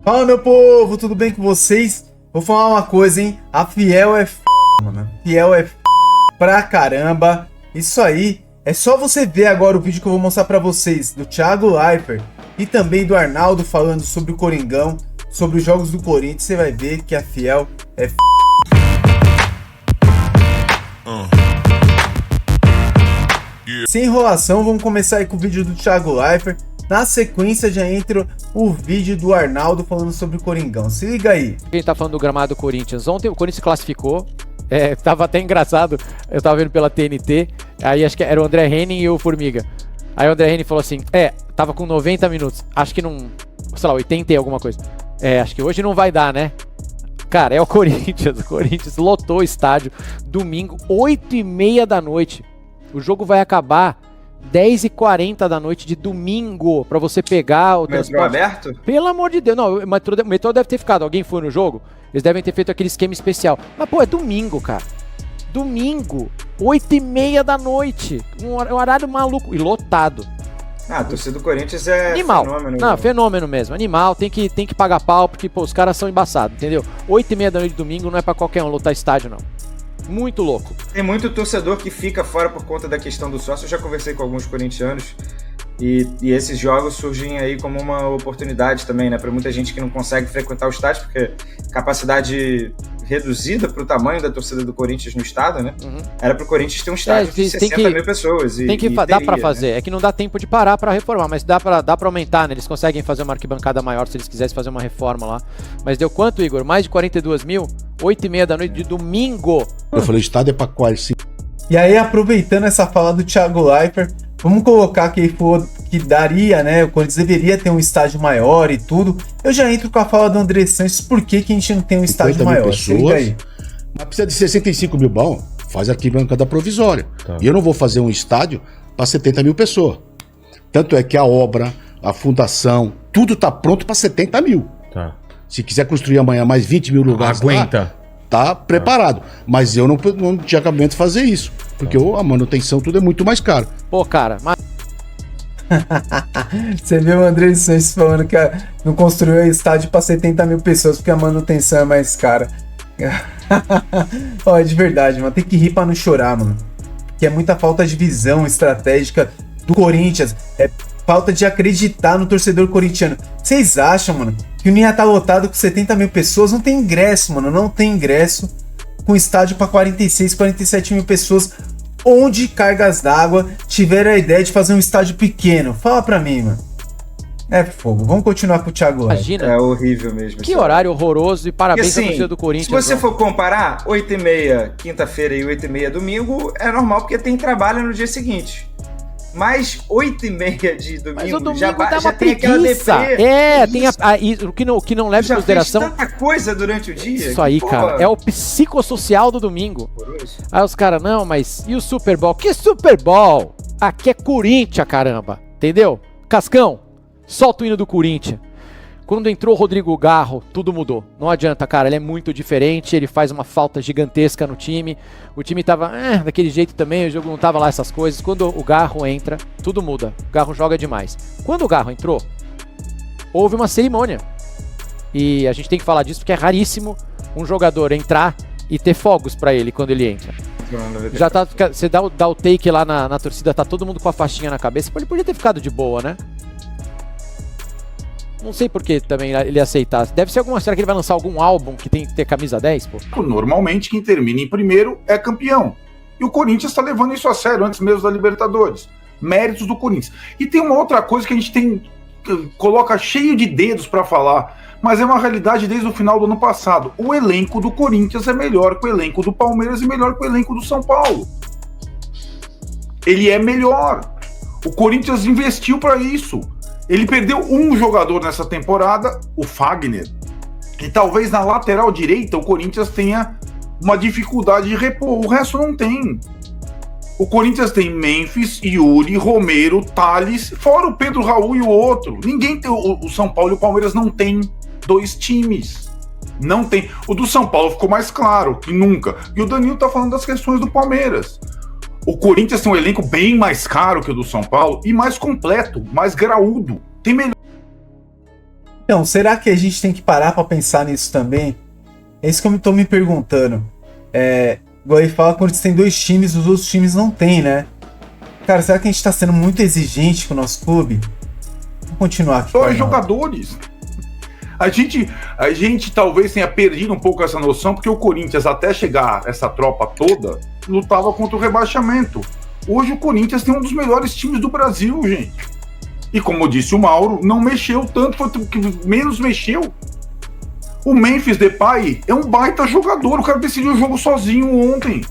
Fala, meu povo, tudo bem com vocês? Vou falar uma coisa, hein? A Fiel é mano. Fiel é pra caramba. Isso aí, é só você ver agora o vídeo que eu vou mostrar pra vocês do Thiago Leifert e também do Arnaldo falando sobre o Coringão, sobre os jogos do Corinthians. Você vai ver que a Fiel é Sem enrolação, vamos começar aí com o vídeo do Thiago Leifert. Na sequência já entra o vídeo do Arnaldo falando sobre o Coringão. Se liga aí. A gente tá falando do gramado do Corinthians. Ontem o Corinthians classificou. Tava até engraçado. Eu tava vendo pela TNT. Aí acho que era o André Henning e o Formiga. Aí o André Henning falou assim: tava com 90 minutos. Acho que não. Sei lá, 80 e alguma coisa. Acho que hoje não vai dar, né? Cara, é o Corinthians. O Corinthians lotou o estádio. Domingo, 8h30 da noite. O jogo vai acabar 10h40 da noite de domingo, pra você pegar o metrô aberto? Pelo amor de Deus, não, o metrô deve ter ficado, alguém foi no jogo, eles devem ter feito aquele esquema especial. Mas pô, é domingo, cara. Domingo, 8h30 da noite, um horário maluco e lotado. A torcida do Corinthians é animal. Fenômeno. Não, fenômeno mesmo, animal, tem que pagar pau, porque pô, os caras são embaçados, entendeu? 8h30 da noite de domingo não é pra qualquer um lotar estádio, não. Muito louco. Tem muito torcedor que fica fora por conta da questão do sócio. Eu já conversei com alguns corintianos e esses jogos surgem aí como uma oportunidade também, né? Para muita gente que não consegue frequentar o estádio, porque capacidade reduzida para o tamanho da torcida do Corinthians no estado, né? Uhum. Era para o Corinthians ter um estádio de 60 mil pessoas. Dá para fazer. Né? É que não dá tempo de parar para reformar, mas dá para aumentar, né? Eles conseguem fazer uma arquibancada maior se eles quisessem fazer uma reforma lá. Mas deu quanto, Igor? Mais de 42 mil? 8h30 da noite de domingo. Eu falei, o estádio é pra quase. E aí, aproveitando essa fala do Thiago Leifert, vamos colocar que daria, né? O Corinthians deveria ter um estádio maior e tudo. Eu já entro com a fala do André Sanches, por que a gente não tem um estádio maior? Pessoas, aí. Mas precisa de 65 mil, bom, faz arquibancada provisória. Tá. E eu não vou fazer um estádio para 70 mil pessoas. Tanto é que a obra, a fundação, tudo tá pronto para 70 mil. Tá. Se quiser construir amanhã mais 20 mil lugares, aguenta. Tá preparado. Mas eu não tinha cabimento de fazer isso. Porque a manutenção, tudo é muito mais caro. Pô, cara, mas... Você viu o André Sanches falando que não construiu estádio para 70 mil pessoas porque a manutenção é mais cara. É de verdade, mano. Tem que rir pra não chorar, mano. Que é muita falta de visão estratégica do Corinthians. É falta de acreditar no torcedor corintiano. Vocês acham, mano, que não ia estar lotado com 70 mil pessoas? Não tem ingresso, mano. Não tem ingresso com estádio para 46, 47 mil pessoas. Onde Cargas d'Água tiveram a ideia de fazer um estádio pequeno? Fala pra mim, mano. É fogo. Vamos continuar com o Thiago. Imagina. É horrível mesmo. Que horário horroroso e parabéns à torcida do Corinthians. Se você for comparar 8h30 quinta-feira e 8h30 domingo, é normal porque tem trabalho no dia seguinte. Mas 8h30 de domingo, mas o domingo já tem aquela deprê. O que não leva em consideração. Fez tanta coisa durante o dia. Isso aí, cara. É o psicossocial do domingo. Aí os caras, não, mas e o Super Bowl? Que Super Bowl? Aqui é Corinthians, caramba. Entendeu? Cascão, solta o hino do Corinthians. Quando entrou o Rodrigo Garro, tudo mudou. Não adianta, cara, ele é muito diferente, ele faz uma falta gigantesca no time. O time tava daquele jeito também, o jogo não tava lá essas coisas. Quando o Garro entra, tudo muda. O Garro joga demais. Quando o Garro entrou, houve uma cerimônia. E a gente tem que falar disso porque é raríssimo um jogador entrar e ter fogos pra ele quando ele entra. Já tá, você dá o take lá na torcida, tá todo mundo com a faixinha na cabeça. Ele podia ter ficado de boa, né? Não sei por que também ele aceitasse. Deve ser alguma... Será que ele vai lançar algum álbum que tem que ter camisa 10, pô? Normalmente quem termina em primeiro é campeão. E o Corinthians tá levando isso a sério antes mesmo da Libertadores. Méritos do Corinthians. E tem uma outra coisa que a gente coloca cheio de dedos pra falar, mas é uma realidade desde o final do ano passado. O elenco do Corinthians é melhor que o elenco do Palmeiras e melhor que o elenco do São Paulo. Ele é melhor. O Corinthians investiu pra isso. Ele perdeu um jogador nessa temporada, o Fagner. E talvez na lateral direita o Corinthians tenha uma dificuldade de repor. O resto não tem. O Corinthians tem Memphis, Yuri, Romero, Thales, fora o Pedro Raul e o outro. Ninguém tem. O São Paulo e o Palmeiras não tem dois times. Não tem. O do São Paulo ficou mais claro que nunca. E o Danilo tá falando das questões do Palmeiras. O Corinthians tem um elenco bem mais caro que o do São Paulo e mais completo, mais graúdo. Tem melhor. Então, será que a gente tem que parar pra pensar nisso também? É isso que eu tô me perguntando. Igual ele fala, quando tem 2 times, os outros times não tem, né? Cara, será que a gente tá sendo muito exigente com o nosso clube? Vamos continuar aqui. 2 jogadores. A gente talvez tenha perdido um pouco essa noção, porque o Corinthians, até chegar essa tropa toda, lutava contra o rebaixamento. Hoje o Corinthians tem um dos melhores times do Brasil, gente. E como disse o Mauro, não mexeu tanto, foi o que menos mexeu. O Memphis Depay é um baita jogador, o cara decidiu o jogo sozinho ontem.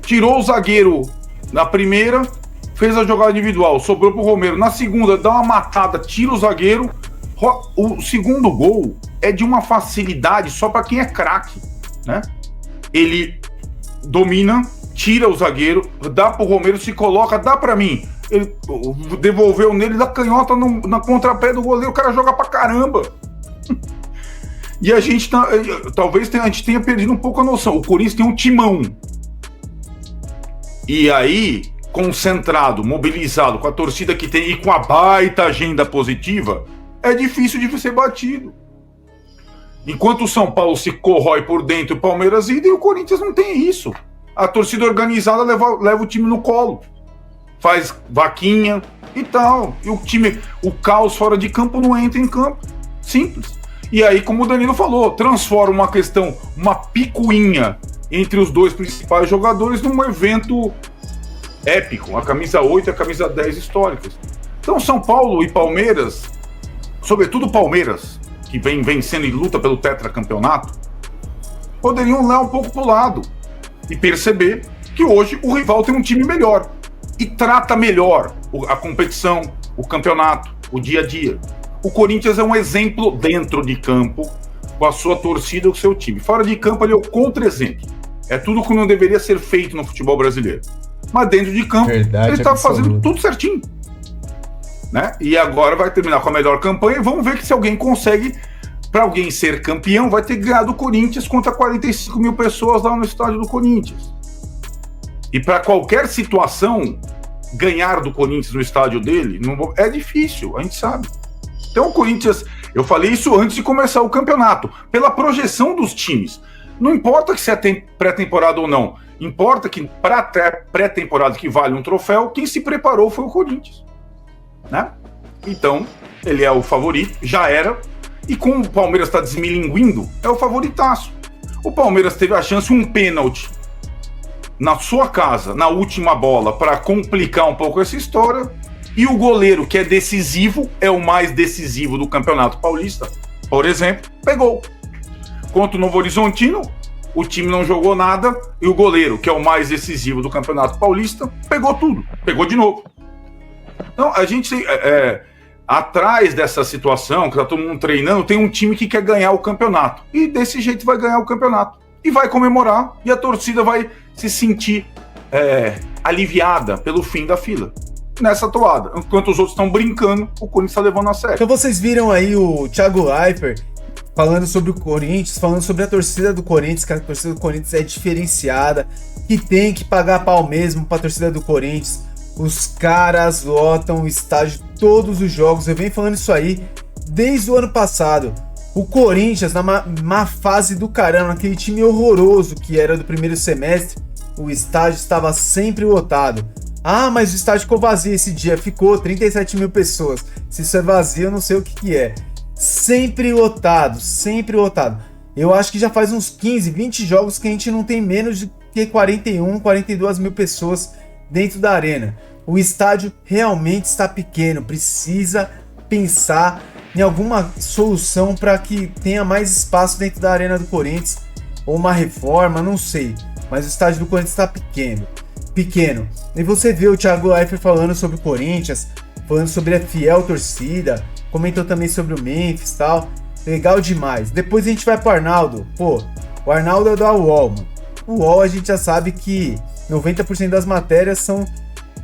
Tirou o zagueiro na primeira, fez a jogada individual, sobrou pro Romero. Na segunda, dá uma matada, tira o zagueiro. O segundo gol é de uma facilidade só para quem é craque, né? Ele domina, tira o zagueiro, dá pro Romero, se coloca, dá para mim. Ele devolveu nele, dá canhota na contrapé do goleiro, o cara joga pra caramba. E a gente talvez a gente tenha perdido um pouco a noção. O Corinthians tem um timão. E aí, concentrado, mobilizado, com a torcida que tem e com a baita agenda positiva, é difícil de ser batido. Enquanto o São Paulo se corrói por dentro, o Palmeiras ida, e o Corinthians não tem isso. A torcida organizada leva o time no colo. Faz vaquinha e tal. E o caos fora de campo não entra em campo. Simples. E aí, como o Danilo falou, transforma uma questão, uma picuinha entre os 2 principais jogadores num evento épico. A camisa 8 e a camisa 10 históricas. Então, São Paulo e Palmeiras, sobretudo Palmeiras, que vem vencendo e luta pelo tetracampeonato, poderiam olhar um pouco pro lado e perceber que hoje o rival tem um time melhor e trata melhor a competição, o campeonato, o dia a dia. O Corinthians é um exemplo dentro de campo, com a sua torcida e o seu time. Fora de campo, ele é o contra-exemplo. É tudo que não deveria ser feito no futebol brasileiro. Mas dentro de campo, ele está fazendo tudo certinho. Né? E agora vai terminar com a melhor campanha e vamos ver que se alguém consegue, para alguém ser campeão, vai ter ganhado o Corinthians contra 45 mil pessoas lá no estádio do Corinthians. E para qualquer situação, ganhar do Corinthians no estádio dele é difícil, a gente sabe. Então o Corinthians, eu falei isso antes de começar o campeonato, pela projeção dos times. Não importa que se é pré-temporada ou não, importa que para pré-temporada que vale um troféu, quem se preparou foi o Corinthians. Né? Então, ele é o favorito, já era, e como o Palmeiras está desmilinguindo, é o favoritaço. O Palmeiras teve a chance, um pênalti na sua casa, na última bola, para complicar um pouco essa história, e o goleiro, que é decisivo, é o mais decisivo do Campeonato Paulista, por exemplo, pegou. Contra o Novo Horizontino, o time não jogou nada, e o goleiro, que é o mais decisivo do Campeonato Paulista, pegou tudo, pegou de novo. Então, a gente, atrás dessa situação, que tá todo mundo treinando, tem um time que quer ganhar o campeonato. E desse jeito vai ganhar o campeonato. E vai comemorar, e a torcida vai se sentir aliviada pelo fim da fila. Nessa toada. Enquanto os outros estão brincando, o Corinthians está levando a sério. Então vocês viram aí o Thiago Leifert falando sobre o Corinthians, falando sobre a torcida do Corinthians, que a torcida do Corinthians é diferenciada, que tem que pagar pau mesmo pra torcida do Corinthians. Os caras lotam o estádio todos os jogos. Eu venho falando isso aí desde o ano passado. O Corinthians, na má fase do caramba, aquele time horroroso que era do primeiro semestre, o estádio estava sempre lotado. Ah, mas o estádio ficou vazio esse dia. Ficou 37 mil pessoas. Se isso é vazio, eu não sei o que é. Sempre lotado, sempre lotado. Eu acho que já faz uns 15, 20 jogos que a gente não tem menos de que 41, 42 mil pessoas dentro da arena. O estádio realmente está pequeno. Precisa pensar em alguma solução para que tenha mais espaço dentro da arena do Corinthians. Ou uma reforma, não sei. Mas o estádio do Corinthians está pequeno. E você vê o Thiago Leifert falando sobre o Corinthians, falando sobre a fiel torcida, comentou também sobre o Memphis e tal. Legal demais. Depois a gente vai pro Arnaldo. Pô, o Arnaldo é da UOL, mano. O UOL a gente já sabe que 90% das matérias são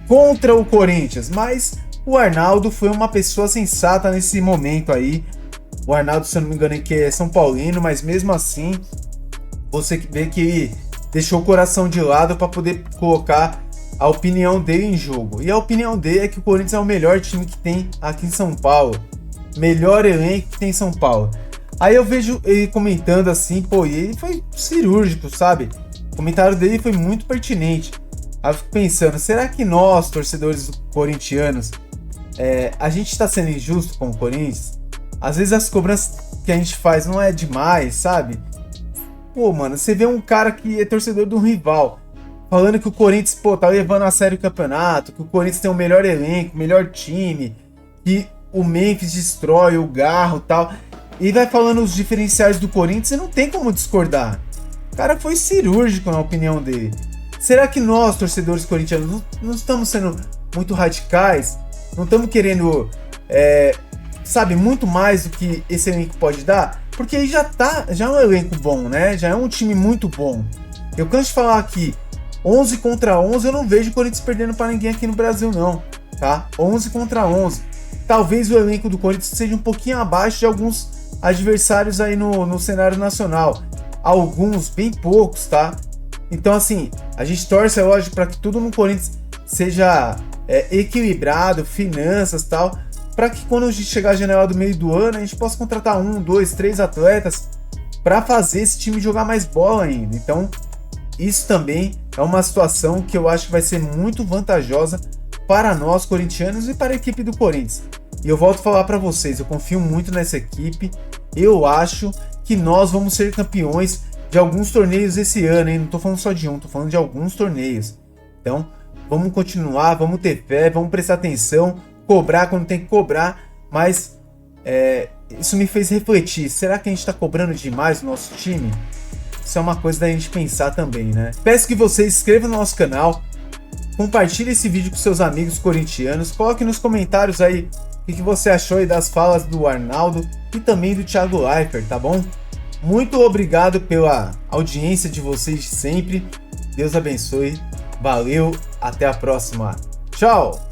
contra o Corinthians, mas o Arnaldo foi uma pessoa sensata nesse momento aí. O Arnaldo, se eu não me engano, que é São Paulino, mas mesmo assim, você vê que ele deixou o coração de lado para poder colocar a opinião dele em jogo. E a opinião dele é que o Corinthians é o melhor time que tem aqui em São Paulo. melhor elenco que tem em São Paulo. Aí eu vejo ele comentando assim, pô, e ele foi cirúrgico, sabe? O comentário dele foi muito pertinente. Aí eu fico pensando, será que nós, torcedores corintianos, a gente tá sendo injusto com o Corinthians? Às vezes as cobranças que a gente faz não é demais, sabe? Pô, mano, você vê um cara que é torcedor de um rival, falando que o Corinthians, pô, tá levando a sério o campeonato, que o Corinthians tem o melhor elenco, o melhor time, que o Memphis destrói, o Garro e tal. E vai falando os diferenciais do Corinthians e não tem como discordar. O cara foi cirúrgico na opinião dele. Será que nós, torcedores corintianos, não estamos sendo muito radicais? Não estamos querendo, sabe, muito mais do que esse elenco pode dar? Porque aí já é um elenco bom, né? Já é um time muito bom. Eu canso de falar aqui, 11 contra 11, eu não vejo o Corinthians perdendo para ninguém aqui no Brasil não, tá? 11 contra 11. Talvez o elenco do Corinthians seja um pouquinho abaixo de alguns adversários aí no cenário nacional. Alguns, bem poucos, tá? Então, assim, a gente torce, é lógico, para que tudo no Corinthians seja equilibrado, finanças e tal, para que quando a gente chegar à janela do meio do ano, a gente possa contratar 1, 2, 3 atletas para fazer esse time jogar mais bola ainda. Então, isso também é uma situação que eu acho que vai ser muito vantajosa para nós corintianos e para a equipe do Corinthians. E eu volto a falar para vocês, eu confio muito nessa equipe. Eu acho que nós vamos ser campeões de alguns torneios esse ano, hein? Não tô falando só de um, tô falando de alguns torneios. Então, vamos continuar, vamos ter fé, vamos prestar atenção, cobrar quando tem que cobrar, mas isso me fez refletir. Será que a gente tá cobrando demais o nosso time? Isso é uma coisa da gente pensar também, né? Peço que você se inscreva no nosso canal, compartilhe esse vídeo com seus amigos corintianos, coloque nos comentários aí o que você achou aí das falas do Arnaldo e também do Thiago Leifert, tá bom? Muito obrigado pela audiência de vocês de sempre. Deus abençoe. Valeu, até a próxima. Tchau!